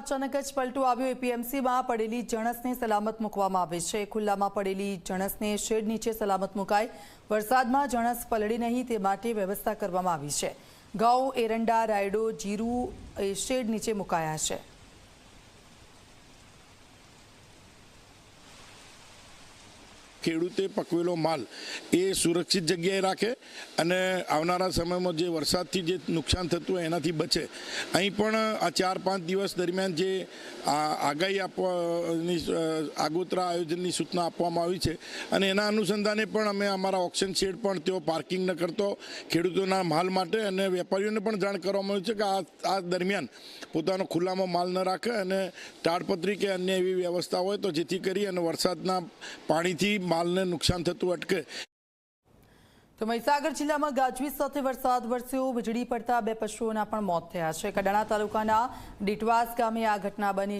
અચાનક જ પલટો આવ્યો। એપીએમસીમાં પડેલી જણસને સલામત મૂકવામાં આવી છે। ખુલ્લામાં પડેલી જણસને શેડ નીચે સલામત મુકાઈ। વરસાદમાં જણસ પલળે નહીં તે માટે વ્યવસ્થા કરવામાં આવી છે। ઘઉં, એરંડા, રાયડો, જીરું એ શેડ નીચે મુકાયા છે। ખેડૂતે પકવેલો માલ એ સુરક્ષિત જગ્યાએ રાખે અને આવનારા સમયમાં જે વરસાદથી જે નુકસાન થતું હોય એનાથી બચે। અહીં પણ આ 4-5 દિવસ દરમિયાન જે આગાહી આપવાની આગોતરા આયોજનની સૂચના આપવામાં આવી છે અને એના અનુસંધાને પણ અમે અમારા ઓક્શન શેડ પણ તેઓ પાર્કિંગ ન કરતો ખેડૂતોના માલ માટે અને વેપારીઓને પણ જાણ કરવામાં આવી છે કે આ દરમિયાન પોતાનો ખુલ્લામાં માલ ન રાખે અને તાડપત્રી કે અન્ય એવી વ્યવસ્થા હોય તો જેથી કરી અને વરસાદના પાણીથી માલને નુકસાન થતું અટકે। તો મહીસાગર જિલ્લામાં ગાજવીજ સાથે વરસાદ વરસ્યો। વીજળી પડતા 2 પશુઓના પણ મોત થયા છે। કડાણા તાલુકાના ડીટવાસ ગામે આ ઘટના બની છે।